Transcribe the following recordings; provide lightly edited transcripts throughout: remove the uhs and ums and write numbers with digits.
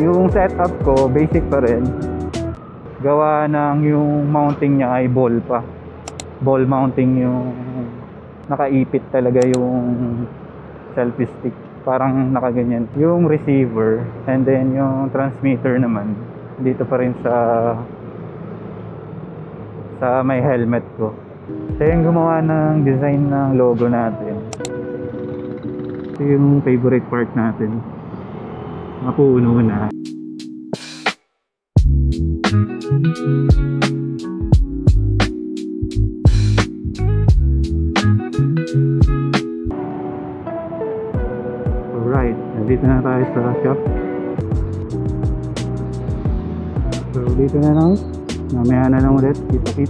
Yung setup ko, basic pa rin. Gawa ng yung mounting niya ay ball pa. Ball mounting yung nakaipit talaga yung selfie stick. Parang nakaganyan. Yung receiver and then yung transmitter naman dito pa rin sa may helmet ko. Siya yung gumawa ng design ng logo natin. Ito yung favorite part natin. Mapuno na. Alright, nandito na tayo sa shop. So dito na lang. Mamaya na lang ulit. Kita-kit.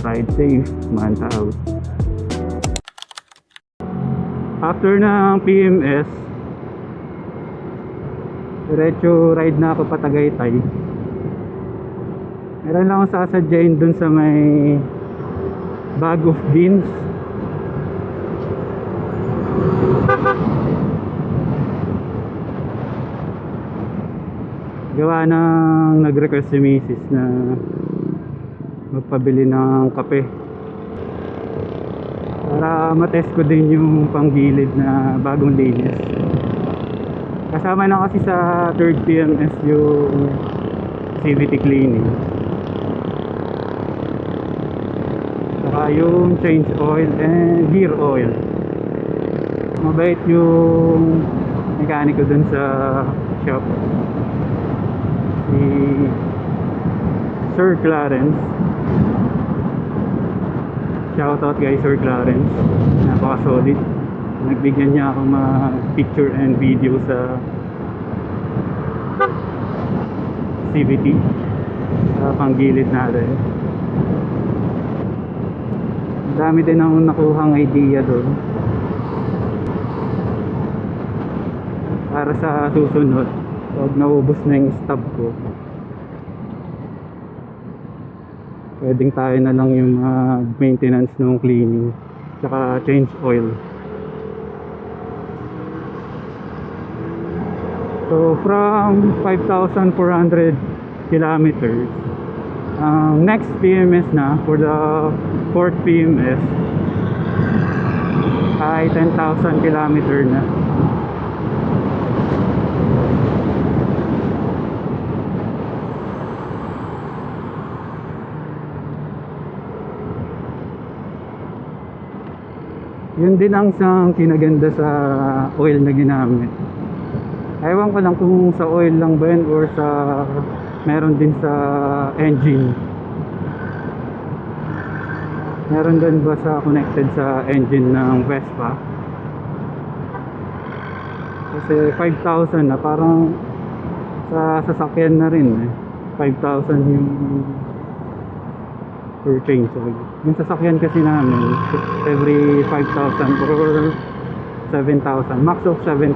Ride safe, manta out. After ng PMS, diretso ride na ako pa Tagaytay. Meron lang akong sasadyain dun sa may bag of beans. Gawa ng nag-request si Mrs. na magpabili ng kape para matest ko din yung panggilid na bagong linis. Kasama na kasi sa 3rd PMS yung CVT cleaning, saka yung change oil and gear oil. Mabait yung mekaniko dun sa shop, si Sir Clarence. Shoutout kay Sir Clarence, napaka solid. Nagbigyan niya ako ma-picture and video sa CVT sa panggilid natin. Dami din akong nakuhang idea doon para sa susunod pag naubos na yung stub ko. Pwedeng tayo na lang yung maintenance ng cleaning tsaka change oil. So from 5,400 kilometers, next PMS na for the 4th PMS ay 10,000 kilometer na. Yun din ang isang kinaganda sa oil na ginamit. Ewan ko lang kung sa oil lang ba yun or sa meron din sa engine. Meron din ba sa connected sa engine ng Vespa? Kasi 5,000 na, parang sa sasakyan na rin eh. 5,000 yung per change oil. Yung sasakyan kasi namin every 5,000 or 7,000, max of 7,000.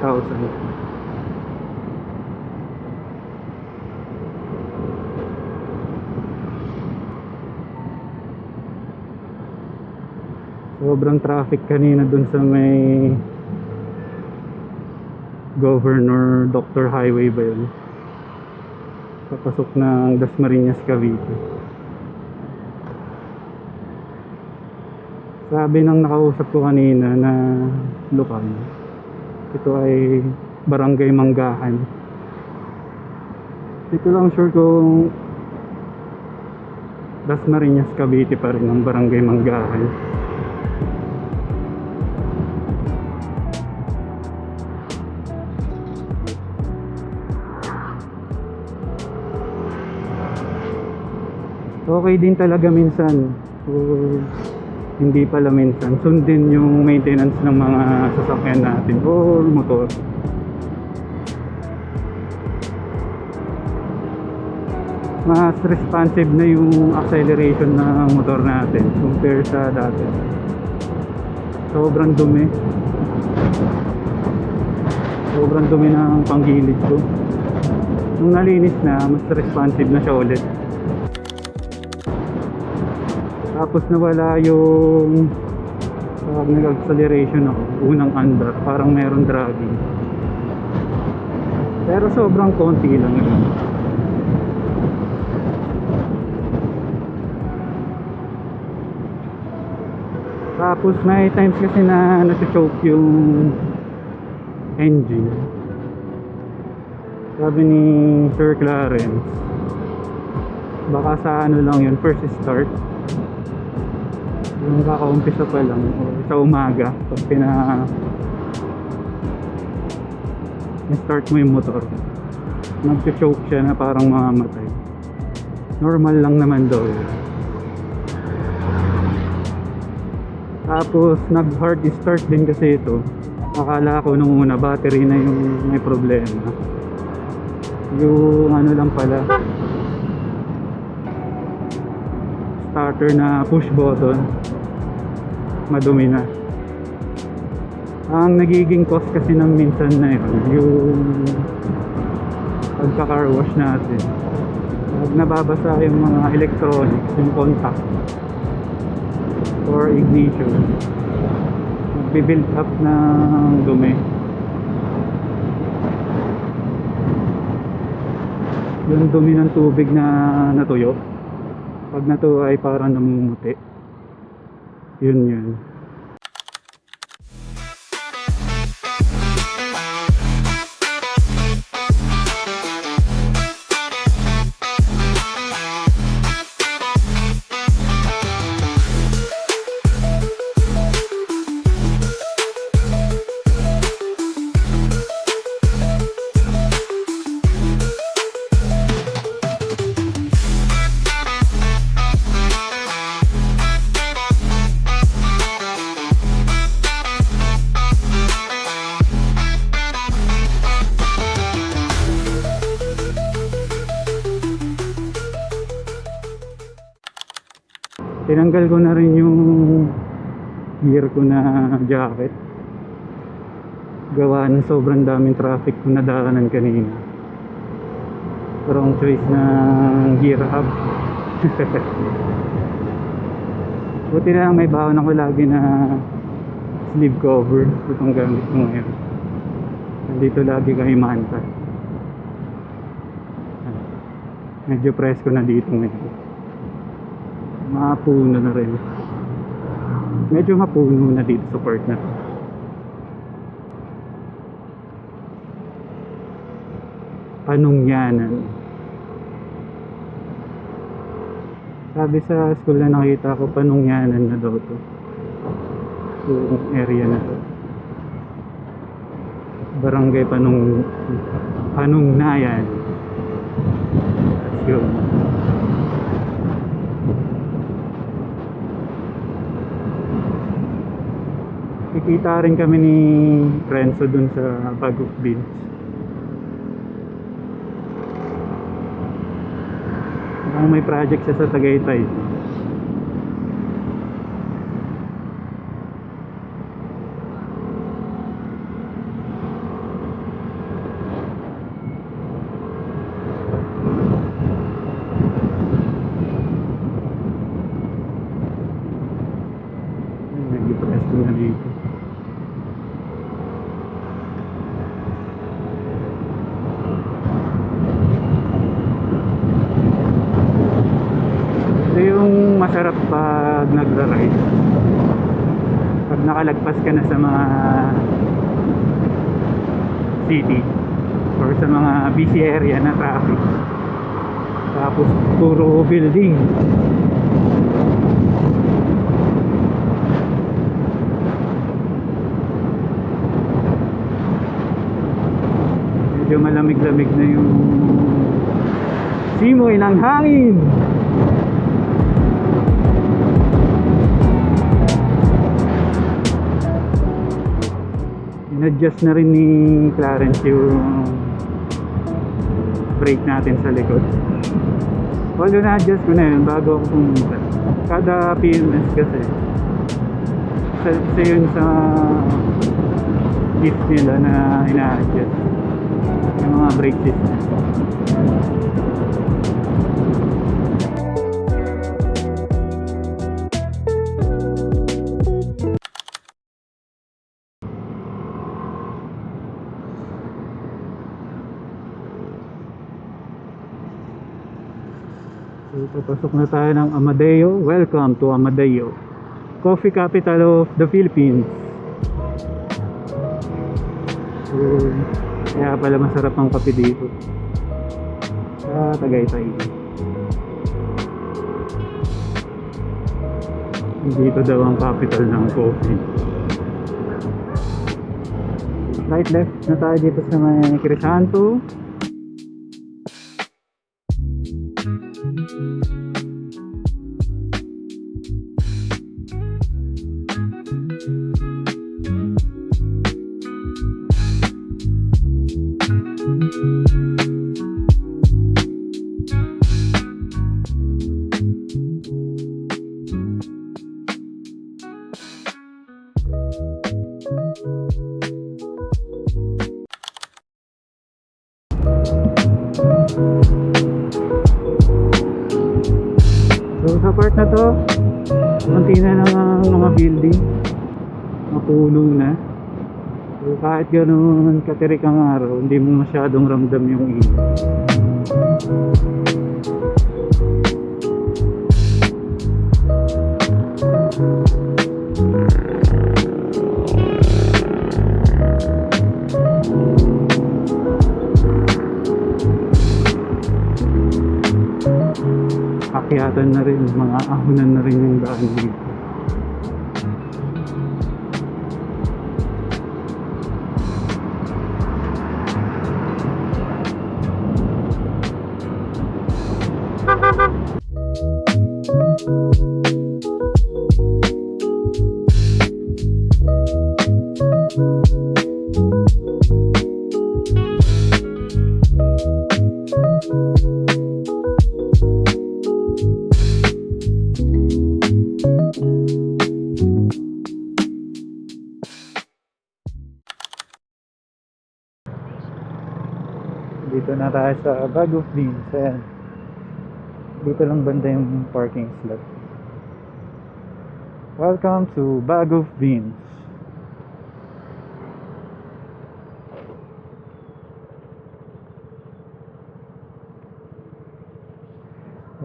Sobrang traffic kanina dun sa may Governor Dr. Highway ba yun, papasok ng Dasmariñas, Cavite. Sabi ng nakausap ko kanina na lokal, ito ay Barangay Manggahan. Ito lang sure kung Dasmariñas, Cavite pa rin ang Barangay Manggahan. Okay din talaga minsan, hindi pala minsan, sundin yung maintenance ng mga sasakyan natin o motor. Mas responsive na yung acceleration ng motor natin compare sa dati. Sobrang dumi ng panggilid ko. Nung nalinis na, mas responsive na siya ulit. Tapos nawala yung nag-acceleration ako, unang andar, parang meron dragging. Pero sobrang konti lang yun. Tapos may times kasi na nag-choke yung engine. Sabi ni Sir Clarence, baka sa ano lang yun, first start. Yung kaka-umpisa pa lang, o sa umaga, pag start mo yung motor, nag-choke siya na parang mamamatay. Normal lang naman daw yun. Tapos nag-hard start din kasi ito. Akala ko nung una battery na yung may problema. Yung ano lang pala, starter na push button, madumi na. Ang nagiging cause kasi ng minsan na yun, yung pagka-car wash natin, pag nababasa yung mga electronics, yung contact or ignition, nagbi-build up ng dumi. Yung dumi ng tubig na natuyo, pag natuyo ay parang namumuti. Yun. Tinanggal ko na rin yung gear ko na jacket, gawa ng sobrang daming traffic kung nadaanan kanina. Wrong choice ng gear up. Buti na lang may baon ako lagi na sleeve cover. Itong gamit ko ngayon. Nandito lagi kay Manta. Medyo presko na dito ngayon. Mapuno na rin. Medyo mapuno na dito sa port na to. Panungyanan. Sabi sa school na nakita ko, Panungyanan na daw to. Yung area na to. Barangay Panungnayan. Let's go. Kikita rin kami ni Renzo dun sa Bagok Beach. May project siya sa Tagaytay. Nag-depress ko na dito. Yung masarap pag nagra-ride, pag nakalagpas ka na sa mga city or sa mga busy area na traffic, tapos puro building, medyo malamig-lamig na yung simoy ng hangin. In-adjust na rin ni Clarence yung brake natin sa likod. Although na-adjust ko na yun bago ako pumunta. Kada PMS kasi isa yun sa gift nila na ina-adjust yung mga brake system. Papasok na tayo ng Amadeo. Welcome to Amadeo, coffee capital of the Philippines. So, kaya pala masarap ang kape dito sa Tagaytay. Dito daw ang capital ng coffee. Right left na tayo dito sa may Crisanto. So sa part na to, konti na lang ang mga building, mapuno na. So kahit gano'n katirik ang araw, hindi mo masyadong ramdam yung init. Akyatan na rin, mga ahonan na rin yung daan dito. Dito na tayo sa Bag of Beans. Ayan. Dito lang banda yung parking slot. Welcome to Bag of Beans.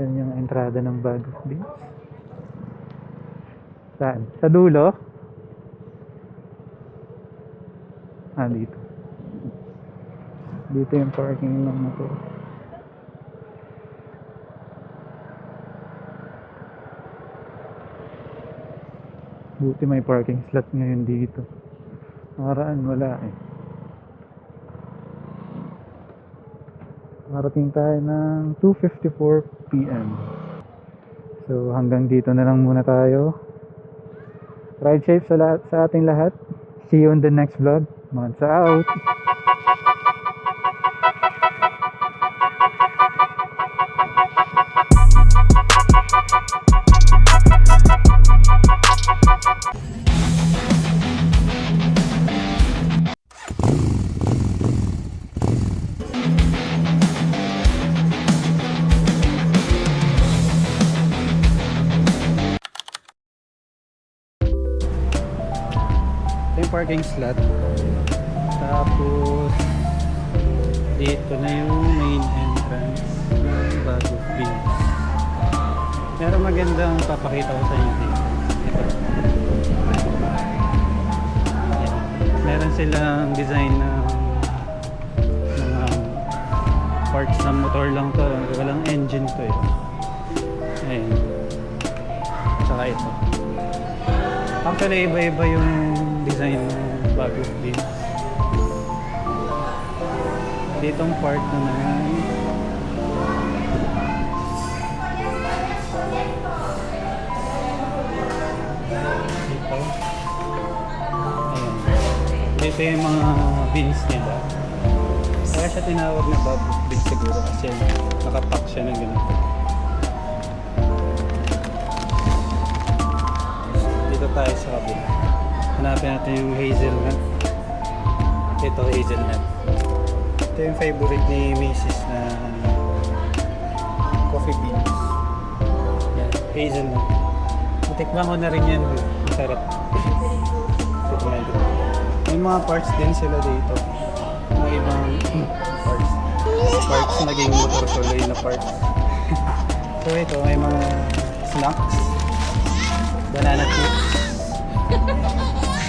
Yan yung entrada ng Bag of Beans. Saan? Sa dulo? Ah, dito. Dito yung parking ng motor. Buti may parking slot ngayon dito. Nakaraan wala eh. Marating tayo ng 2:54 PM. So hanggang dito na lang muna tayo. Ride safe sa ating lahat. See you on the next vlog. Months out. Yung parking slot, tapos dito na yung main entrance ng Bag of Beans. Pero magandang papakita ko sa inyo dito. Meron silang design ng mga parts ng motor lang to, walang engine to eh. Ayan, tsaka ito. Actually iba-iba yung design ng Bag of Beans. Ditong part na naman dito. Ayan. Dito yung mga beans nila. Kaya siya tinawag na Bag of Beans siguro kasi nakapack siya ng ganito. Dito tayo sa kabila. Hanapin natin yung hazelnut. Ito hazelnut. Ito yung favorite ni Mrs. na coffee beans. Yan, hazelnut. Matikman ko na rin yan. Masarap. May mga parts din sila dito. Mga ibang parts. Parts naging motor tuloy na parts. So ito, may mga snacks. Banana chips.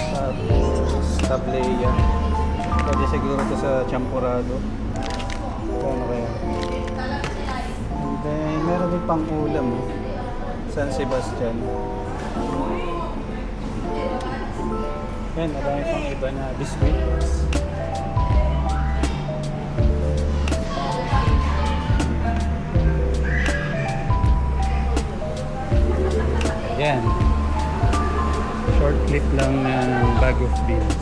Tapos tablea. Pwede siguro ito sa champurado. Ano kaya? And then, meron din pang ulam. San Sebastian. Yan, marami pang iba na biscuits. Yan. Short clip lang ng bag of beans.